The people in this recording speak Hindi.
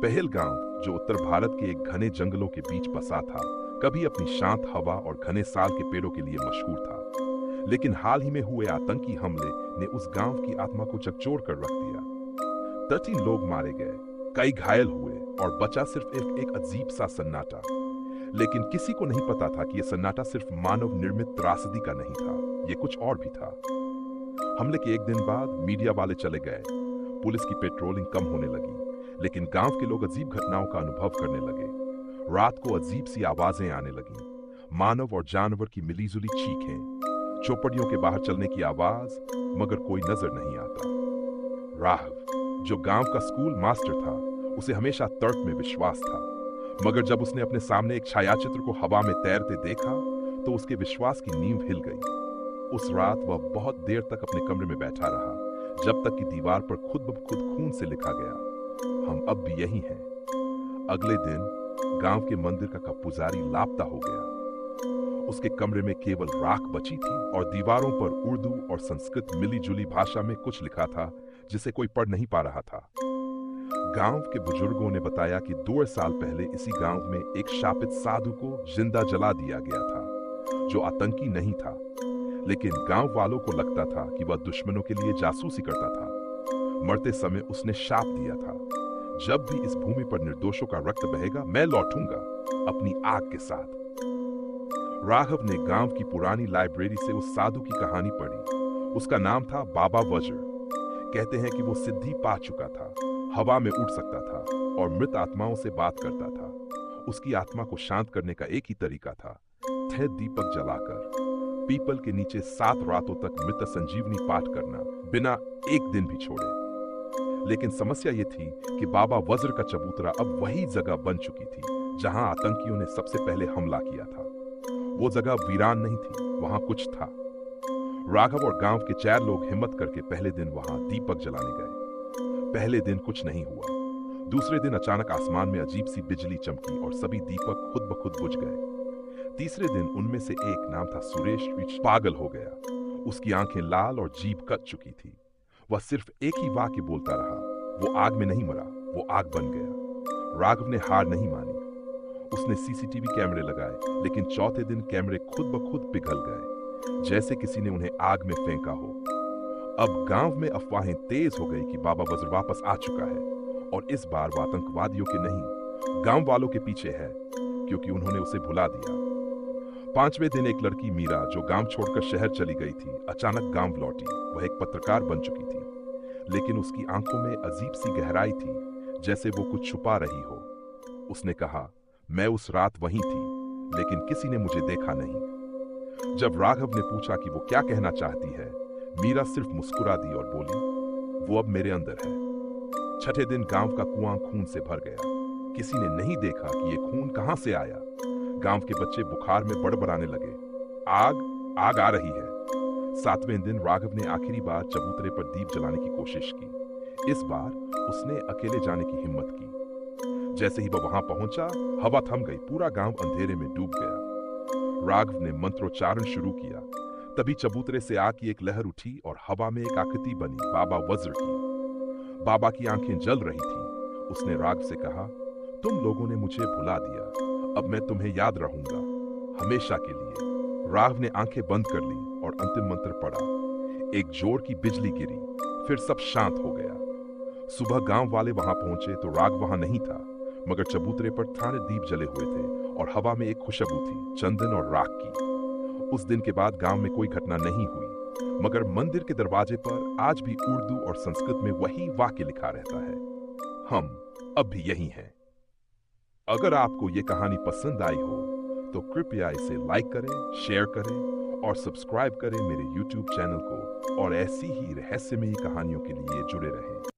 पहलगाम, जो उत्तर भारत के एक घने जंगलों के बीच बसा था, कभी अपनी शांत हवा और घने साल के पेड़ों के लिए मशहूर था। लेकिन हाल ही में हुए आतंकी हमले ने उस गांव की आत्मा को झकझोर कर रख दिया। 13 लोग मारे गए, कई घायल हुए और बचा सिर्फ एक अजीब सा सन्नाटा। लेकिन किसी को नहीं पता था कि यह सन्नाटा सिर्फ मानव निर्मित त्रासदी का नहीं था, ये कुछ और भी था। हमले के एक दिन बाद मीडिया वाले चले गए, पुलिस की पेट्रोलिंग कम होने लगी, लेकिन गांव के लोग अजीब घटनाओं का अनुभव करने लगे। रात को अजीब सी आवाजें आने लगीं, मानव और जानवर की मिलीजुली चीखें, चौपड़ियों के बाहर चलने की आवाज, मगर कोई नजर नहीं आता। राघव, जो गांव का स्कूल मास्टर था, उसे हमेशा तर्क में विश्वास था, मगर जब उसने अपने सामने एक छायाचित्र को हवा में तैरते देखा तो उसके विश्वास की नींव हिल गई। उस रात वह बहुत देर तक अपने कमरे में बैठा रहा, जब तक कि दीवार पर खुद ब खुद खून से लिखा गया, हम अब भी यही हैं। अगले दिन गांव के मंदिर का पुजारी लापता हो गया। उसके कमरे में केवल राख बची थी और दीवारों पर उर्दू और संस्कृत मिली-जुली भाषा में कुछ लिखा था जिसे कोई पढ़ नहीं पा रहा था। गांव के बुजुर्गों ने बताया कि 2 साल पहले इसी गांव में एक शापित साधु को जिंदा जला दिया गया था, जो आतंकी नहीं था, लेकिन गांव वालों को लगता था कि वह दुश्मनों के लिए जासूसी करता था। मरते समय उसने शाप दिया था, जब भी इस भूमि पर निर्दोषों का रक्त बहेगा, मैं लौटूंगा अपनी आग के साथ। राघव ने गांव की पुरानी लाइब्रेरी से उस साधु की कहानी पढ़ी। उसका नाम था बाबा वज्र। कहते हैं कि वो सिद्धि पा चुका था, हवा में उड़ सकता था और मृत आत्माओं से बात करता था। उसकी आत्मा को शांत करने का एक ही तरीका था, थे दीपक जलाकर पीपल के नीचे 7 रातों तक मृत संजीवनी पाठ करना, बिना एक दिन भी छोड़े। लेकिन समस्या ये थी कि बाबा वज्र का चबूतरा अब वही जगह बन चुकी थी जहां आतंकियों ने सबसे पहले हमला किया था। वो जगह वीरान नहीं थी, वहां कुछ था। राघव और गांव के 4 लोग हिम्मत करके पहले दिन वहां दीपक जलाने गए। पहले दिन कुछ नहीं हुआ। दूसरे दिन अचानक आसमान में अजीब सी बिजली चमकी और सभी दीपक खुद ब खुद बुझ गए। तीसरे दिन उनमें से एक, नाम था सुरेश, पागल हो गया। उसकी आंखें लाल और जीभ कट चुकी थी। वह सिर्फ एक ही वाक्य बोलता रहा, वो आग में नहीं मरा, वो आग बन गया। राघव ने हार नहीं मानी। उसने सीसीटीवी कैमरे लगाए, लेकिन चौथे दिन कैमरे खुद ब खुद पिघल गए, जैसे किसी ने उन्हें आग में फेंका हो। अब गांव में अफवाहें तेज हो गई कि बाबा वज्र वापस आ चुका है, और इस बार वो आतंकवादियों के नहीं, गांव वालों के पीछे है, क्योंकि उन्होंने उसे भुला दिया। 5वें दिन एक लड़की मीरा, जो गांव छोड़कर शहर चली गई थी, अचानक गांव लौटी। वह एक पत्रकार बन चुकी थी, लेकिन उसकी आंखों में अजीब सी गहराई थी, जैसे वो कुछ छुपा रही हो। उसने कहा, मैं उस रात वहीं थी, लेकिन किसी ने मुझे देखा नहीं। जब राघव ने पूछा कि वो क्या कहना चाहती है, मीरा सिर्फ मुस्कुरा दी और बोली, वो अब मेरे अंदर है। 6ठे दिन गांव का कुआं खून से भर गया। किसी ने नहीं देखा कि ये खून कहां से आया। गांव के बच्चे बुखार में बड़बड़ाने लगे, आग आ रही है। 7वें दिन राघव ने आखिरी बार चबूतरे पर दीप जलाने की कोशिश की। इस बार उसने अकेले जाने की हिम्मत की। जैसे ही वह वहां पहुंचा, हवा थम गई, पूरा गांव अंधेरे में डूब गया। राघव ने मंत्रोच्चारण शुरू किया। तभी चबूतरे से आग की एक लहर उठी और हवा में एक आकृति बनी, बाबा वज्र की। बाबा की आंखें जल रही थीं। उसने राघव से कहा, तुम लोगों ने मुझे भुला दिया, अब मैं तुम्हें याद रहूंगा, हमेशा के लिए। राघव ने आंखें बंद कर ली और अंतिम मंत्र पढ़ा। एक जोर की बिजली गिरी, फिर सब शांत हो गया। सुबह गांव वाले वहां पहुंचे तो राघव वहां नहीं था, मगर चबूतरे पर थाने दीप जले हुए थे और हवा में एक खुशबू थी, चंदन और राख की। उस दिन के बाद गांव में कोई घटना नहीं हुई, मगर मंदिर के दरवाजे पर आज भी उर्दू और संस्कृत में वही वाक्य लिखा रहता है, हम अब भी यही हैं। अगर आपको ये कहानी पसंद आई हो तो कृपया इसे लाइक करें, शेयर करें और सब्सक्राइब करें मेरे YouTube चैनल को, और ऐसी ही रहस्यमयी कहानियों के लिए जुड़े रहें।